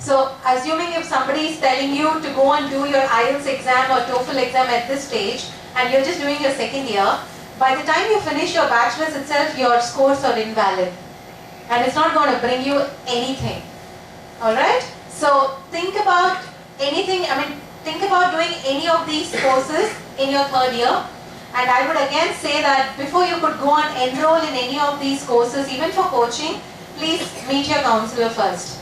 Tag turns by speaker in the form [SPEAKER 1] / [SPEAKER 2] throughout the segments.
[SPEAKER 1] So assuming if somebody is telling you to go and do your IELTS exam or TOEFL exam at this stage and you're just doing your second year, by the time you finish your bachelor's itself, your scores are invalid. And it's not going to bring you anything. Alright? So think about anything, think about doing any of these courses in your third year. And I would again say that before you could go and enroll in any of these courses, even for coaching, please meet your counselor first.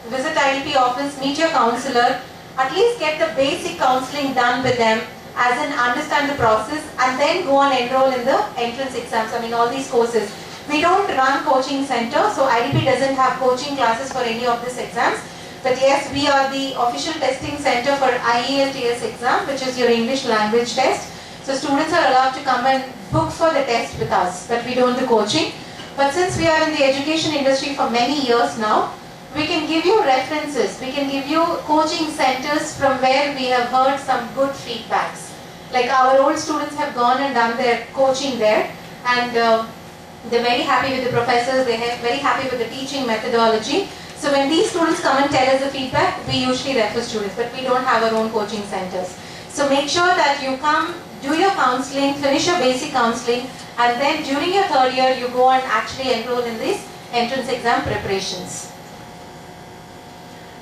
[SPEAKER 1] Visit IDP office, meet your counselor, at least get the basic counseling done with them, as in understand the process, and then go and enroll in the entrance exams, all these courses. We don't run coaching center, so IDP doesn't have coaching classes for any of these exams. But yes, we are the official testing center for IELTS exam, which is your English language test. So students are allowed to come and book for the test with us, but we don't do coaching. But since we are in the education industry for many years now, we can give you references, we can give you coaching centers from where we have heard some good feedbacks. Like our old students have gone and done their coaching there, and they're very happy with the professors, they're very happy with the teaching methodology. So when these students come and tell us the feedback, we usually refer students, but we don't have our own coaching centers. So make sure that you come, do your counseling, finish your basic counseling, and then during your third year, you go and actually enroll in these entrance exam preparations.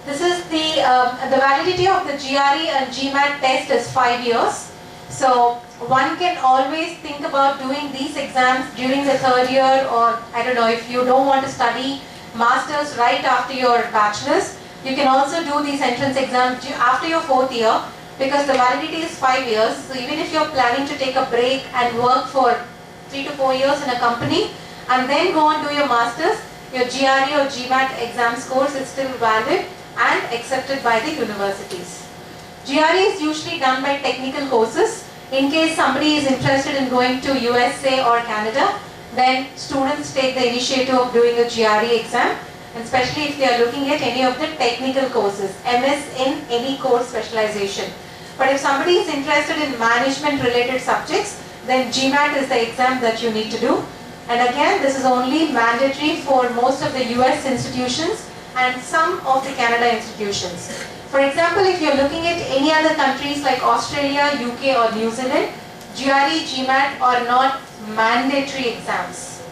[SPEAKER 1] This is the validity of the GRE and GMAT test is 5 years. So one can always think about doing these exams during the third year, or I don't know, if you don't want to study masters right after your bachelor's, you can also do these entrance exams after your fourth year, because the validity is 5 years. So even if you're planning to take a break and work for 3 to 4 years in a company and then go and do your masters, your GRE or GMAT exam scores is still valid and accepted by the universities. GRE is usually done by technical courses. In case somebody is interested in going to USA or Canada, then students take the initiative of doing a GRE exam, and especially if they are looking at any of the technical courses, MS in any course specialization. But if somebody is interested in management related subjects, then GMAT is the exam that you need to do. And again, this is only mandatory for most of the US institutions and some of the Canada institutions. For example, if you're looking at any other countries like Australia, UK or New Zealand, GRE, GMAT are not mandatory exams.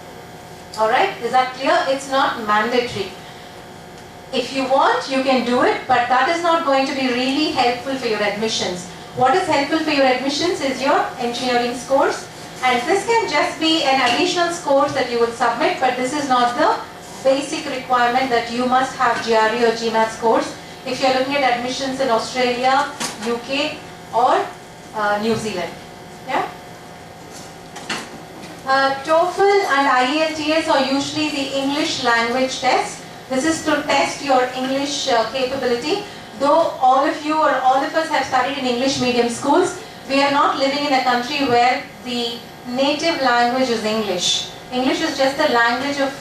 [SPEAKER 1] Alright, is that clear? It's not mandatory. If you want, you can do it, but that is not going to be really helpful for your admissions. What is helpful for your admissions is your engineering scores, and this can just be an additional scores that you would submit, but this is not the basic requirement that you must have GRE or GMAT scores if you're looking at admissions in Australia, UK or New Zealand. Yeah? TOEFL and IELTS are usually the English language test. This is to test your English capability. Though all of you or all of us have studied in English medium schools, we are not living in a country where the native language is English. English is just a language of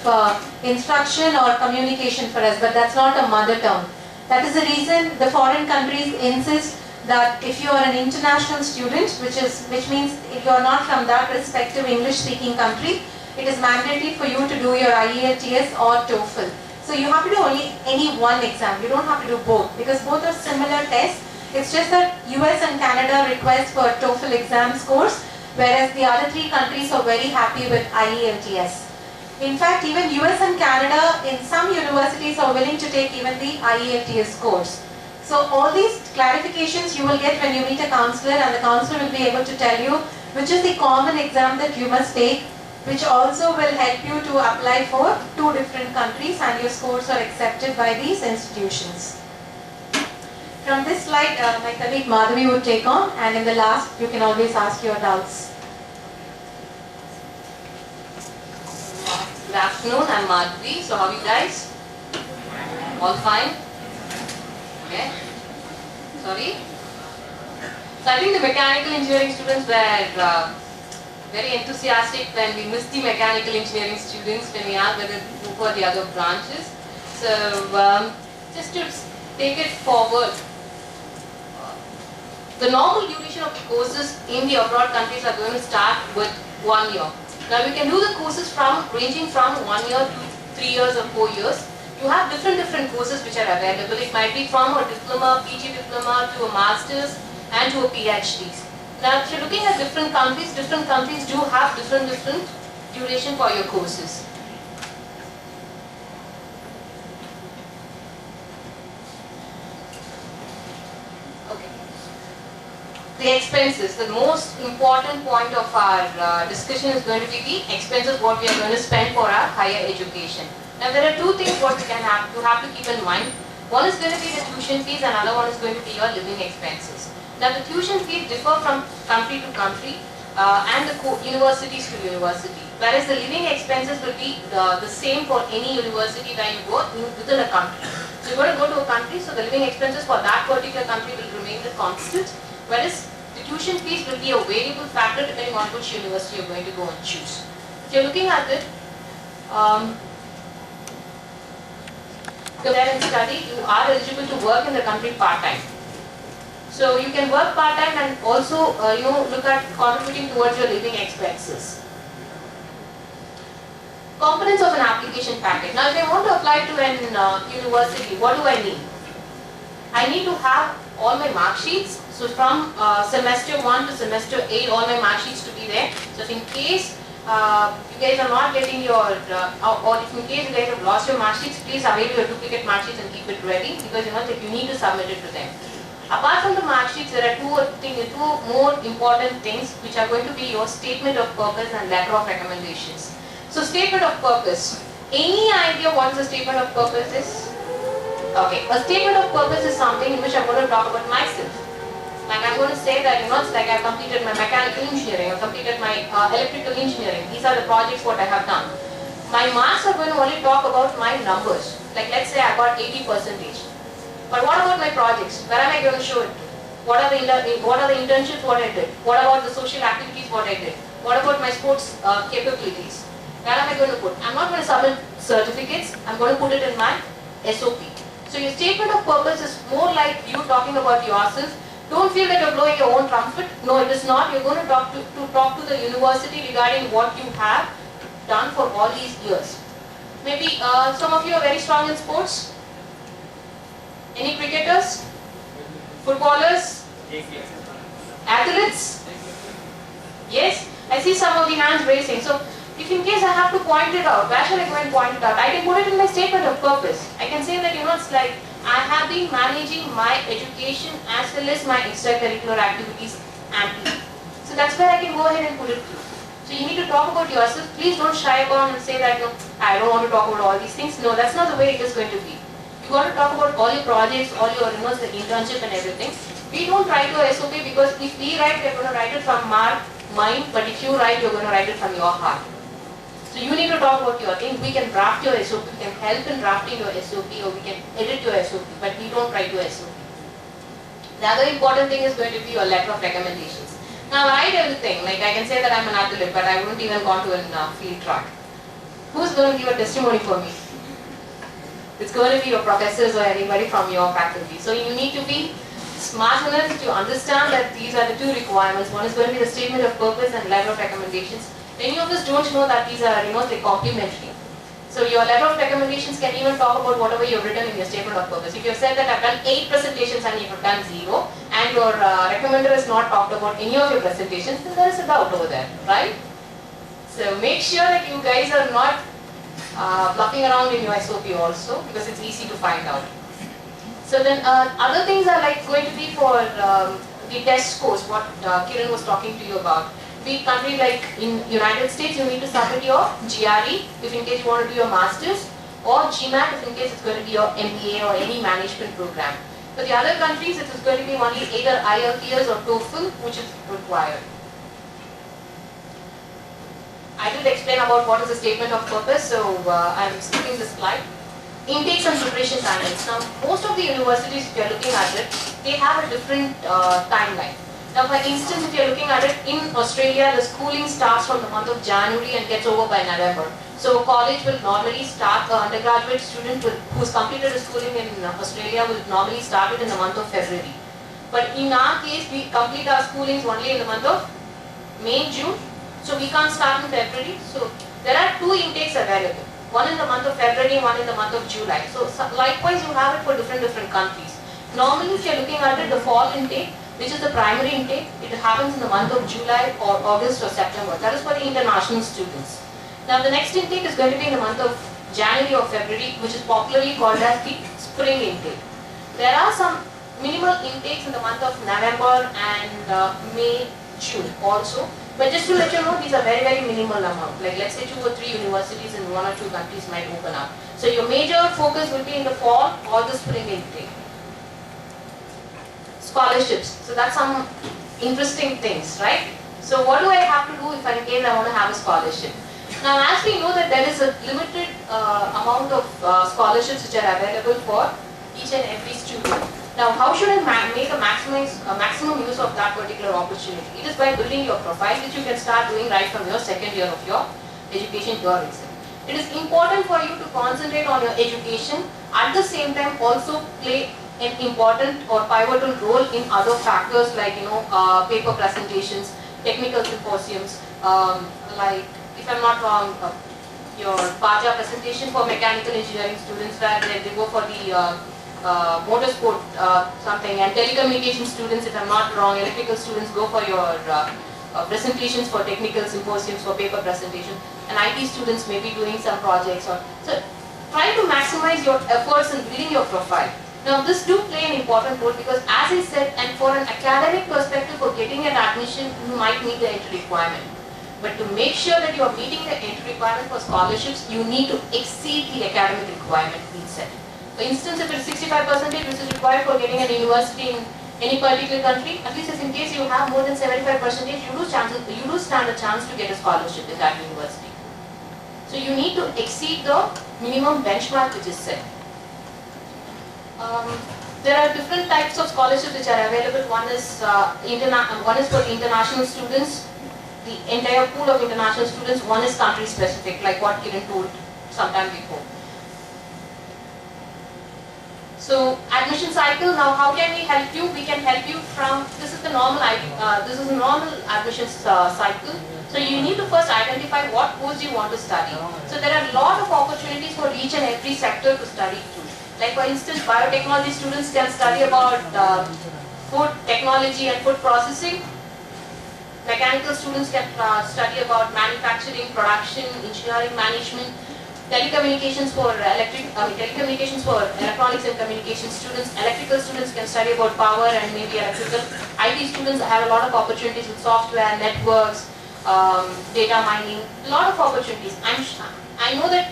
[SPEAKER 1] instruction or communication for us, but that's not a mother tongue. That is the reason the foreign countries insist that if you are an international student, which means if you are not from that respective English-speaking country, it is mandatory for you to do your IELTS or TOEFL. So you have to do only any one exam. You don't have to do both, because both are similar tests. It's just that US and Canada request for TOEFL exam scores, whereas the other 3 countries are very happy with IELTS. In fact, even US and Canada in some universities are willing to take even the IELTS course. So all these clarifications you will get when you meet a counselor, and the counselor will be able to tell you which is the common exam that you must take, which also will help you to apply for 2 different countries, and your scores are accepted by these institutions. From this slide, my colleague Madhavi would take on, and in the last you can always ask your doubts.
[SPEAKER 2] Good afternoon, I'm Madhavi. So how are you guys? All fine? Okay. Sorry? So I think the mechanical engineering students were very enthusiastic when we missed the mechanical engineering students when we asked whether to go for the other branches. So just to take it forward, the normal duration of the courses in the abroad countries are going to start with 1 year. Now we can do the courses ranging from 1 year to 3 years or 4 years. You have different courses which are available. It might be from a diploma, PG diploma to a master's and to a PhDs. Now, if you're looking at different countries do have different duration for your courses. Okay. The expenses, the most important point of our discussion is going to be the expenses what we are going to spend for our higher education. Now there are two things what you have to keep in mind. One is going to be the tuition fees and another one is going to be your living expenses. Now the tuition fees differ from country to country and the universities to university. Whereas the living expenses will be the same for any university where you go within a country. So you're going to go to a country, so the living expenses for that particular country will remain the constant. Whereas the tuition fees will be a variable factor depending on which university you're going to go and choose. So you're looking at it. Go there and study, you are eligible to work in the country part-time. So you can work part-time and also look at contributing towards your living expenses. Components of an application package. Now if I want to apply to an university, what do I need? I need to have all my mark sheets. So from semester 1 to semester 8, all my mark sheets to be there. So if in case you guys are not getting your, or if in case you guys have lost your mark sheets, please avail your duplicate mark sheets and keep it ready because you need to submit it to them. Apart from the mark sheets, there are two more important things which are going to be your statement of purpose and letter of recommendations. So statement of purpose. Any idea what is a statement of purpose is? Okay, a statement of purpose is something in which I'm going to talk about myself. Like I'm going to say that, it's like I've completed my mechanical engineering, I've completed my electrical engineering. These are the projects what I have done. My marks are going to only talk about my numbers. Like let's say I got 80%. But what about my projects? Where am I going to show it to? What are the internships what I did? What about the social activities what I did? What about my sports capabilities? Where am I going to put? I'm not going to submit certificates. I'm going to put it in my SOP. So your statement of purpose is more like you talking about yourself. Don't feel that you're blowing your own trumpet. No, it is not. You're going to talk to the university regarding what you have done for all these years. Maybe some of you are very strong in sports. Any cricketers? Footballers? Athletes? Yes? I see some of the hands raising. So if in case I have to point it out, where shall I go and point it out? I can put it in my statement of purpose. I can say that, it's like I have been managing my education as well as my extracurricular activities amply. So that's where I can go ahead and put it through. So you need to talk about yourself. Please don't shy about and say that, I don't want to talk about all these things. No, that's not the way it is going to be. You got to talk about all your projects, all your the internship and everything. We don't write your SOP because if we write, we're going to write it from our mind, but if you write, you're going to write it from your heart. So you need to talk about your things. We can draft your SOP, we can help in drafting your SOP or we can edit your SOP, but we don't write your SOP. The other important thing is going to be your letter of recommendations. Now write everything, like I can say that I'm an athlete, but I wouldn't even gone to a field track. Who's going to give a testimony for me? It's going to be your professors or anybody from your faculty. So you need to be smart enough to understand that these are the two requirements. One is going to be the statement of purpose and letter of recommendations. Many of us don't know that these are, they're complementary. So your letter of recommendations can even talk about whatever you've written in your statement of purpose. If you've said that I've done 8 presentations and you've done 0, and your recommender has not talked about any of your presentations, then there is a doubt over there, right? So make sure that you guys are not bluffing around in your SOP also, because it's easy to find out. So then other things are like going to be for the test scores, what Kiran was talking to you about. Be country like in United States, you need to submit your GRE if in case you want to do your masters, or GMAT if in case it's going to be your MBA or any management program. For the other countries, it is going to be only either IELTS or TOEFL, which is required. I did explain about what is the statement of purpose, so I'm skipping this slide. Intakes and preparation timelines. Now, most of the universities, if you're looking at it, they have a different timeline. Now, for instance, if you're looking at it, in Australia, the schooling starts from the month of January and gets over by November. So, college will normally start, the undergraduate student who's completed his schooling in Australia will normally start it in the month of February. But in our case, we complete our schoolings only in the month of May, June. So, we can't start in February. So, there are 2 intakes available. one in the month of February, one in the month of July. So likewise you have it for different countries. Normally if you are looking at it, the fall intake, which is the primary intake, it happens in the month of July or August or September. That is for the international students. Now the next intake is going to be in the month of January or February, which is popularly called as the spring intake. There are some minimal intakes in the month of November and May, June also. But just to let you know, these are very minimal amount. Like let's say 2 or 3 universities in 1 or 2 countries might open up. So your major focus will be in the fall or the spring intake. Scholarships. So that's some interesting things, right? So what do I have to do if in case I want to have a scholarship? Now as we know that there is a limited amount of scholarships which are available for each and every student. Now how should I make a maximum use of that particular opportunity? It is by building your profile, which you can start doing right from your second year of your education here itself. It is important for you to concentrate on your education, at the same time also play an important or pivotal role in other factors like paper presentations, technical symposiums, like if I'm not wrong, your Baja presentation for mechanical engineering students where they go for the motorsport something, and telecommunication students, if I'm not wrong, electrical students go for your presentations for technical symposiums for paper presentation, and IT students may be doing some projects. So try to maximize your efforts in building your profile. Now this do play an important role because as I said, and for an academic perspective for getting an admission, you might meet the entry requirement. But to make sure that you are meeting the entry requirement for scholarships, you need to exceed the academic requirement being set. For instance, if it is 65% which is required for getting an university in any particular country, at least if in case you have more than 75%, you do stand a chance to get a scholarship in that university. So you need to exceed the minimum benchmark which is set. There are different types of scholarships which are available. One is for the international students, the entire pool of international students. One is country specific, like what Kiran told sometime before. So admission cycle. Now, how can we help you? We can help you from this is the normal admissions cycle. So you need to first identify what course you want to study. So there are a lot of opportunities for each and every sector to study through. Like for instance, biotechnology students can study about food technology and food processing. Mechanical students can study about manufacturing, production, engineering management. Telecommunications for electronics and communication students. Electrical students can study about power and maybe electrical. IT students have a lot of opportunities with software, networks, data mining. A lot of opportunities. I know that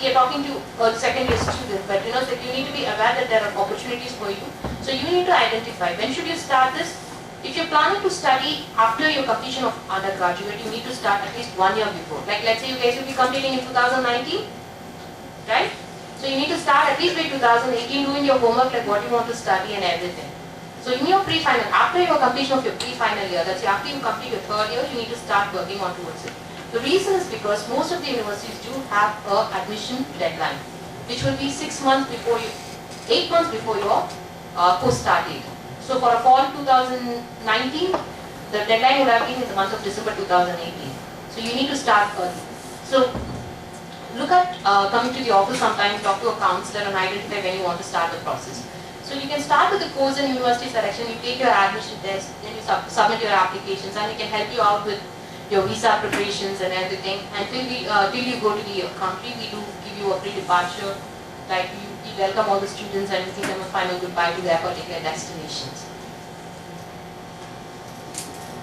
[SPEAKER 2] you're talking to a second year student, but that you need to be aware that there are opportunities for you. So you need to identify when should you start this. If you're planning to study after your completion of undergraduate, you need to start at least 1 year before. Like let's say you guys will be completing in 2019, right? So you need to start at least by 2018 doing your homework, like what you want to study and everything. So in your pre-final, after your completion of your pre-final year, that's after you complete your 3rd year, you need to start working on towards it. The reason is because most of the universities do have a admission deadline, which will be 8 months before your course start date. So for a fall 2019, the deadline would have been in the month of December 2018. So you need to start early. So look at coming to the office sometime, talk to a counselor and identify when you want to start the process. So you can start with the course and university selection, you take your admission test, then you submit your applications, and we can help you out with your visa preparations and everything. Until till you go to the country, we do give you a pre-departure, like we welcome all the students and we give them a final goodbye to their particular destinations.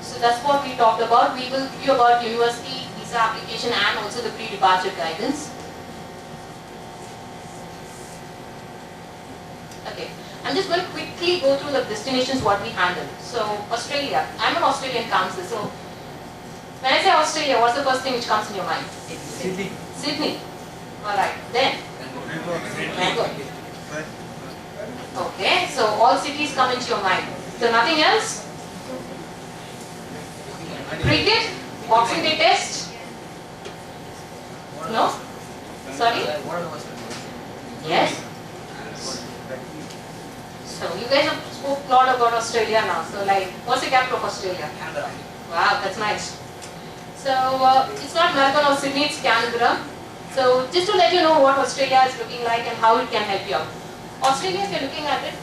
[SPEAKER 2] So that's what we talked about. We will give you about university, visa application and also the pre-departure guidance. Okay, I'm just going to quickly go through the destinations what we handle. So Australia, I'm an Australian counselor. So when I say Australia, what's the first thing which comes in your mind?
[SPEAKER 3] Sydney.
[SPEAKER 2] Sydney. Alright, then? Melbourne. Okay, so all cities come into your mind. So nothing else? Cricket? Boxing Day test? No? Sorry? Yes? So you guys have spoke a lot about Australia now. So like, what's the capital of Australia?
[SPEAKER 3] Canberra.
[SPEAKER 2] Wow, that's nice. So it's not Melbourne or Sydney, it's Canberra. So just to let you know what Australia is looking like and how it can help you out. Australia, if you're looking at it,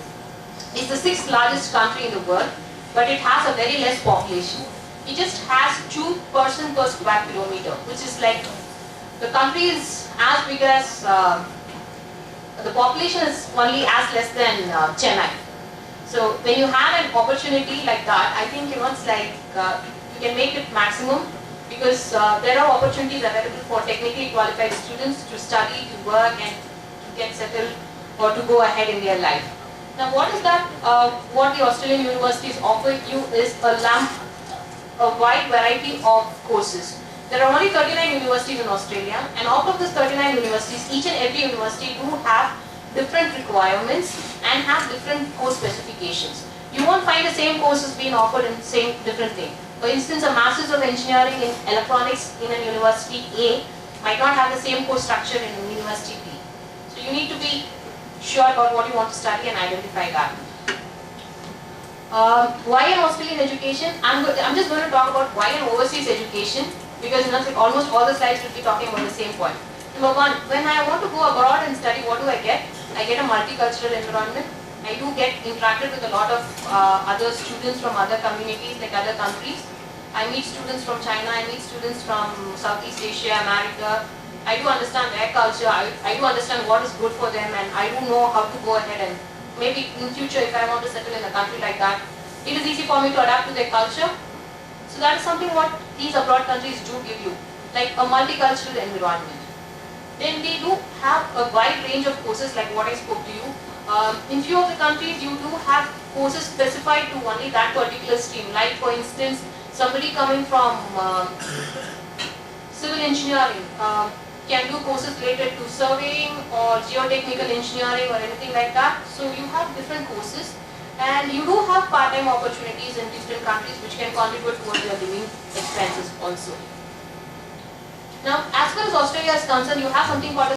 [SPEAKER 2] is the 6th largest country in the world, but it has a very less population. It just has 2 person per square kilometer, which is like, the country is as big as, the population is only as less than Chennai. So when you have an opportunity like that, I think it's like you can make it maximum, because there are opportunities available for technically qualified students to study, to work, and to get settled or to go ahead in their life. Now what is that? What the Australian universities offer you is a wide variety of courses. There are only 39 universities in Australia, and out of these 39 universities, each and every university do have different requirements and have different course specifications. You won't find the same courses being offered in the same different thing. For instance, a Masters of Engineering in Electronics in a University A might not have the same course structure in University B. So you need to be sure about what you want to study and identify that. Why an Australian education? I'm just going to talk about why an overseas education, because almost all the slides will be talking about the same point. Number 1, when I want to go abroad and study, what do I get? I get a multicultural environment. I do get interacted with a lot of other students from other communities, like other countries. I meet students from China, I meet students from Southeast Asia, America. I do understand their culture, I do understand what is good for them, and I do know how to go ahead and maybe in future if I want to settle in a country like that, it is easy for me to adapt to their culture. So that is something what these abroad countries do give you, like a multicultural environment. Then they do have a wide range of courses like what I spoke to you. In few of the countries you do have courses specified to only that particular stream, like for instance somebody coming from civil engineering can do courses related to surveying or geotechnical engineering or anything like that. So you have different courses, and you do have part-time opportunities in different countries which can contribute towards your living expenses also. Now as far as Australia is concerned, you have something called